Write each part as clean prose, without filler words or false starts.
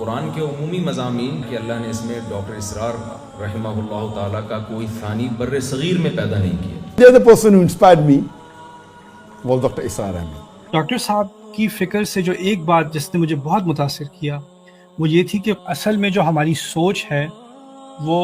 قرآن کے عمومی مضامین کہ اللہ نے اس میں ڈاکٹر اسرار رحمہ اللہ تعالیٰ کا کوئی ثانی بر صغیر میں پیدا نہیں کیا. The other person who inspired me was Dr. Israr Ahmed. Doctor صاحب کی فکر سے جو ایک بات جس نے مجھے بہت متاثر کیا وہ یہ تھی کہ اصل میں جو ہماری سوچ ہے وہ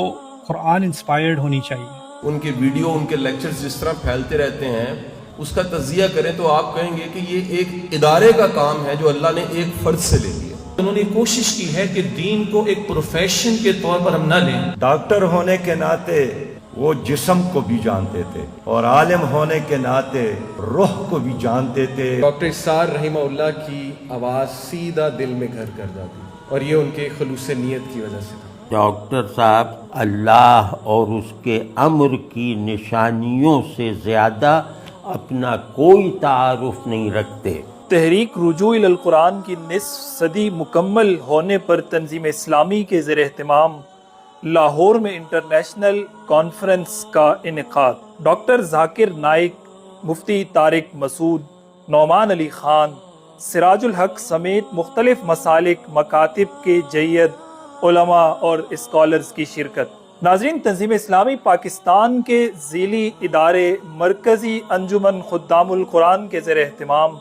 قرآن انسپائرڈ ہونی چاہیے. ان کے ویڈیو، ان کے لیکچرز جس طرح پھیلتے رہتے ہیں اس کا تجزیہ کریں تو آپ کہیں گے کہ یہ ایک ادارے کا کام ہے جو اللہ نے ایک فرد سے لے لیا. انہوں نے کوشش کی ہے کہ دین کو ایک پروفیشن کے طور پر ہم نہ لیں. ڈاکٹر ہونے کے ناطے وہ جسم کو بھی جانتے تھے اور عالم ہونے کے ناطے روح کو بھی جانتے تھے. ڈاکٹر اسرار رحمہ اللہ کی آواز سیدھا دل میں گھر کر جاتی اور یہ ان کے خلوص نیت کی وجہ سے تھا. ڈاکٹر صاحب اللہ اور اس کے امر کی نشانیوں سے زیادہ اپنا کوئی تعارف نہیں رکھتے. تحریک رجوع الی القرآن کی نصف صدی مکمل ہونے پر تنظیم اسلامی کے زیر اہتمام لاہور میں انٹرنیشنل کانفرنس کا انعقاد. ڈاکٹر ذاکر نائک، مفتی طارق مسعود، نعمان علی خان، سراج الحق سمیت مختلف مسالک مکاتب کے جید علماء اور اسکالرز کی شرکت. ناظرین، تنظیم اسلامی پاکستان کے ذیلی ادارے مرکزی انجمن خدام القرآن کے زیر اہتمام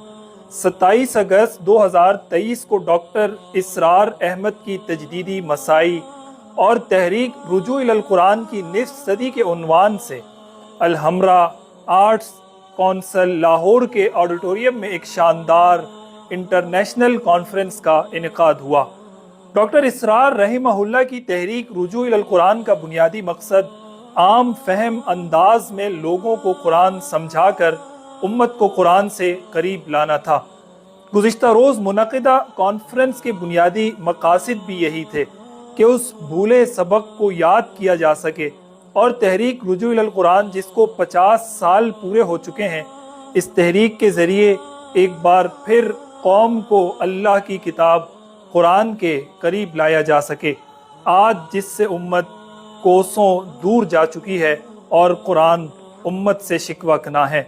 27 اگست 2023 کو ڈاکٹر اسرار احمد کی تجدیدی مسائی اور تحریک رجوع الی القرآن کی نصف صدی کے عنوان سے الحمرا آرٹس کونسل لاہور کے آڈیٹوریم میں ایک شاندار انٹرنیشنل کانفرنس کا انعقاد ہوا. ڈاکٹر اسرار رحمہ اللہ کی تحریک رجوع الی القرآن کا بنیادی مقصد عام فہم انداز میں لوگوں کو قرآن سمجھا کر امت کو قرآن سے قریب لانا تھا. گزشتہ روز منعقدہ کانفرنس کے بنیادی مقاصد بھی یہی تھے کہ اس بھولے سبق کو یاد کیا جا سکے اور تحریک رجوع الی القرآن جس کو 50 سال پورے ہو چکے ہیں، اس تحریک کے ذریعے ایک بار پھر قوم کو اللہ کی کتاب قرآن کے قریب لایا جا سکے. آج جس سے امت کوسوں دور جا چکی ہے اور قرآن امت سے شکوہ کنا ہے.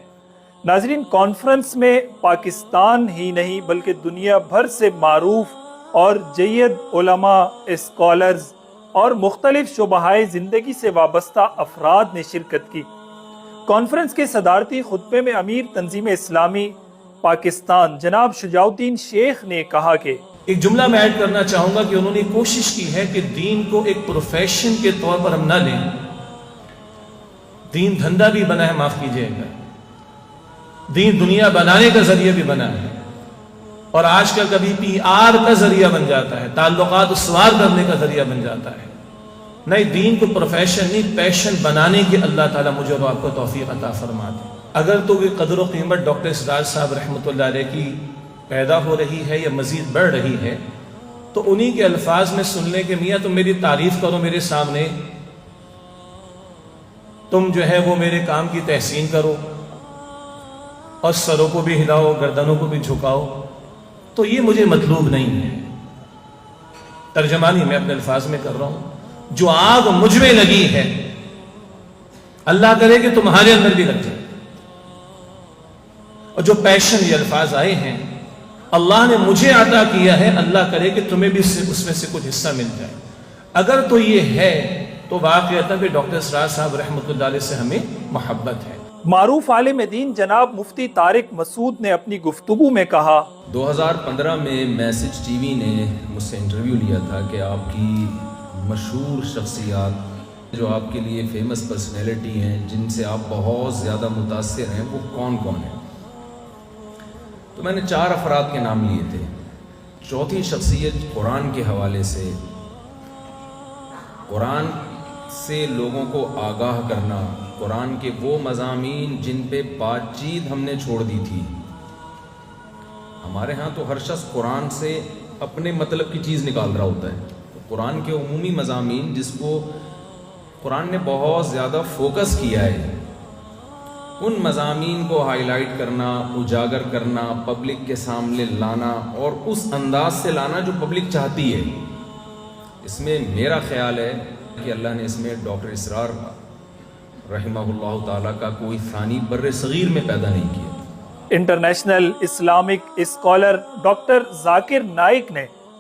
ناظرین، کانفرنس میں پاکستان ہی نہیں بلکہ دنیا بھر سے معروف اور جید علماء، اسکالرز اور مختلف شعبۂ زندگی سے وابستہ افراد نے شرکت کی. کانفرنس کے صدارتی خطبے میں امیر تنظیم اسلامی پاکستان جناب شجاع الدین شیخ نے کہا کہ ایک جملہ میں ایڈ کرنا چاہوں گا کہ انہوں نے کوشش کی ہے کہ دین کو ایک پروفیشن کے طور پر ہم نہ لیں. دین دھندا بھی بنا ہے، معاف کیجئے گا، دین دنیا بنانے کا ذریعہ بھی بنا ہے اور آج کل کبھی PR کا ذریعہ بن جاتا ہے، تعلقات استوار کرنے کا ذریعہ بن جاتا ہے. نہیں، دین کو پروفیشن نہیں، پیشن بنانے کی اللہ تعالیٰ مجھے اور آپ کو توفیق عطا فرما دے. اگر تو یہ قدر و قیمت ڈاکٹر اسرار صاحب رحمۃ اللہ علیہ کی پیدا ہو رہی ہے یا مزید بڑھ رہی ہے تو انہی کے الفاظ میں سن لیں کہ میاں تم میری تعریف کرو میرے سامنے، تم جو ہے وہ میرے کام کی تحسین کرو اور سروں کو بھی ہلاؤ، گردنوں کو بھی جھکاؤ، تو یہ مجھے مطلوب نہیں ہے. ترجمانی میں اپنے الفاظ میں کر رہا ہوں. جو آگ مجھ میں لگی ہے اللہ کرے کہ تمہارے اندر بھی لگ جائے، اور جو پیشن، یہ الفاظ آئے ہیں، اللہ نے مجھے عطا کیا ہے، اللہ کرے کہ تمہیں بھی اس میں سے کچھ حصہ مل جائے. اگر تو یہ ہے تو واقعتا کہ ڈاکٹر اسرار صاحب رحمۃ اللہ علیہ سے ہمیں محبت ہے. معروف عالم دین جناب مفتی طارق مسعود نے اپنی گفتگو میں کہا 2015 میں میسج ٹی وی نے مجھ سے انٹرویو لیا تھا کہ آپ کی مشہور شخصیات جو آپ کے لیے فیمس پرسنالٹی ہیں، جن سے آپ بہت زیادہ متاثر ہیں، وہ کون کون ہیں. تو میں نے 4 افراد کے نام لیے تھے. چوتھی شخصیت قرآن کے حوالے سے، قرآن سے لوگوں کو آگاہ کرنا، قرآن کے وہ مضامین جن پہ بات چیت ہم نے چھوڑ دی تھی. ہمارے ہاں تو ہر شخص قرآن سے اپنے مطلب کی چیز نکال رہا ہوتا ہے. قرآن کے عمومی مضامین جس کو قرآن نے بہت زیادہ فوکس کیا ہے، ان مضامین کو ہائی لائٹ کرنا، اجاگر کرنا، پبلک کے سامنے لانا اور اس انداز سے لانا جو پبلک چاہتی ہے. اس میں میرا خیال ہے کہ اللہ نے اس میں ڈاکٹر اسرار رحمہ اللہ تعالیٰ کا کوئی ثانی بر صغیر میں پیدا نہیں کیا. International Islamic scholar doctor Zakir Naik نے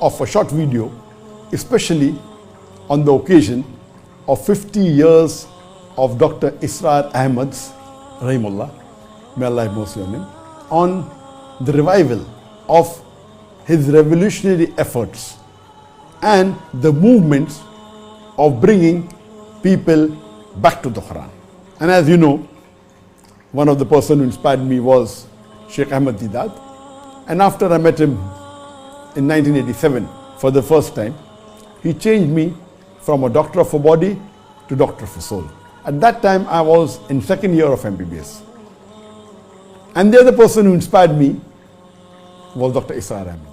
of a short video, especially on the occasion of 50 years of Dr. Israr Ahmad's, Rahimullah, may Allah have mercy on him, on the revival of his revolutionary efforts and the movements of bringing people back to the Quran. And as you know, one of the person who inspired me was Sheikh Ahmad Deedat. And after I met him in 1987 for the first time, he changed me from a doctor of a body to doctor of a soul. At that time, I was in second year of MBBS. And the other person who inspired me was Dr. Israr Ahmad.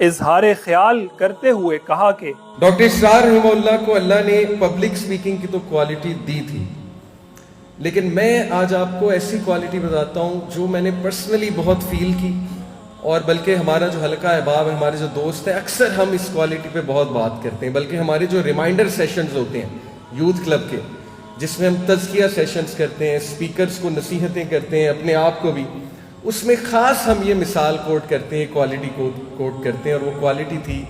اظہار خیال کرتے ہوئے کہا کہ doctor اسرار رحمہ اللہ کو اللہ نے public speaking کی تو کوالٹی دی تھی، لیکن میں آج آپ کو ایسی کوالٹی بتاتا ہوں جو میں نے پرسنلی بہت فیل کی، اور بلکہ ہمارا جو حلقہ احباب ہے، ہمارے جو دوست ہیں، اکثر ہم اس کوالٹی پہ بہت بات کرتے ہیں، بلکہ ہمارے جو ریمائنڈر سیشنز ہوتے ہیں یوتھ کلب کے، جس میں ہم تزکیہ سیشنز کرتے ہیں، سپیکرز کو نصیحتیں کرتے ہیں، اپنے آپ کو بھی، اس میں خاص ہم یہ مثال کوٹ کرتے ہیں، کوالٹی کوٹ کرتے ہیں، اور وہ کوالٹی تھی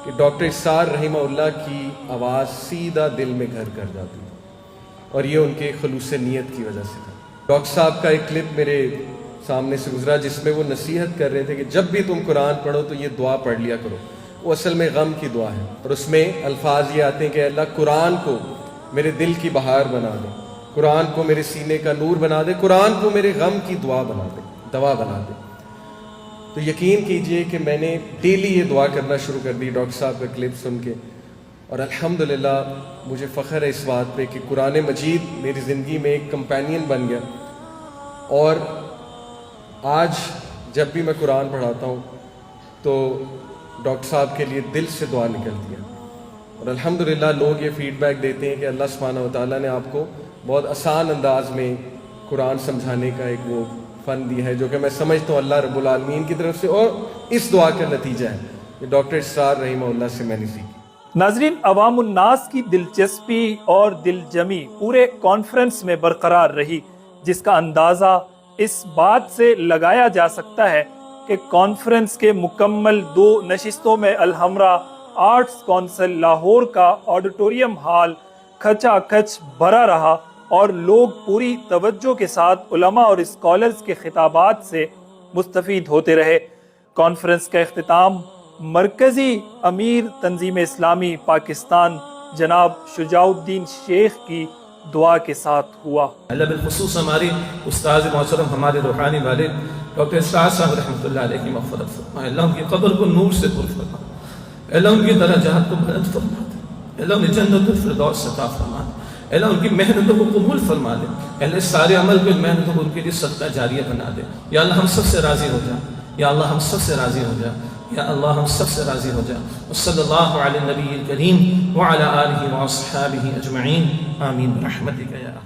کہ ڈاکٹر اسرار رحمہ اللہ کی آواز سیدھا دل میں گھر کر جاتی تھی، اور یہ ان کے خلوص نیت کی وجہ سے تھا۔ ڈاکٹر صاحب کا ایک کلپ میرے سامنے سے گزرا جس میں وہ نصیحت کر رہے تھے کہ جب بھی تم قرآن پڑھو تو یہ دعا پڑھ لیا کرو، وہ اصل میں غم کی دعا ہے، اور اس میں الفاظ یہ آتے ہیں کہ اللہ قرآن کو میرے دل کی بہار بنا دے، قرآن کو میرے سینے کا نور بنا دے، قرآن کو میرے غم کی دعا بنا دے، دوا بنا دے۔ تو یقین کیجئے کہ میں نے ڈیلی یہ دعا کرنا شروع کر دی ڈاکٹر صاحب کا کلپ سن کے، اور الحمدللہ مجھے فخر ہے اس بات پہ کہ قرآن مجید میری زندگی میں ایک کمپینین بن گیا، اور آج جب بھی میں قرآن پڑھاتا ہوں تو ڈاکٹر صاحب کے لیے دل سے دعا نکلتی ہے، اور الحمدللہ لوگ یہ فیڈ بیک دیتے ہیں کہ اللہ سبحانہ و تعالیٰ نے آپ کو بہت آسان انداز میں قرآن سمجھانے کا ایک وہ فن دی ہے، جو کہ میں سمجھتا ہوں اللہ رب العالمین کی طرف سے، اور اس دعا کا نتیجہ ہے کہ ڈاکٹر اسرار رحمہ اللہ سے میں نے سیکھی۔ ناظرین، عوام الناس کی دلچسپی اور دل جمی پورے کانفرنس میں برقرار رہی، جس کا اندازہ اس بات سے لگایا جا سکتا ہے کہ کانفرنس کے مکمل 2 نشستوں میں الحمرا آرٹس کونسل لاہور کا آڈیٹوریم ہال کھچا کھچ بھرا رہا، اور لوگ پوری توجہ کے ساتھ علماء اور اسکالرز کے خطابات سے مستفید ہوتے رہے۔ کانفرنس کا اختتام مرکزی امیر تنظیم اسلامی پاکستان جناب شجاع الدین شیخ کی دعا کے ساتھ ہوا۔ اللہ بالخصوص ہمارے استاذ محترم، ہمارے روحانی والد ڈاکٹر اسرار صاحب رحمۃ اللہ علیہ کی مغفرت فرمائے، اللہ ان کی قبر کو نور سے پر فرمائے، اللہ ان کی درجات کو بلند فرما دے، اللہ انہیں جنت الفردوس عطا فرما دے، اللہ ان کی محنتوں کو قبول فرما دے، اللہ صالح عمل کو محنتوں کو ان کے لیے صدقہ جاریہ بنا دے، یا اللہ ہم سب سے راضی ہو جا، یا اللہ ہم سب سے راضی ہو جا، یا اللہ ہم سب سے راضی ہو جا۔ وصلی اللہ علی النبی الکریم وعلی آلہ واصحابہ اجمعین، آمین برحمتک یا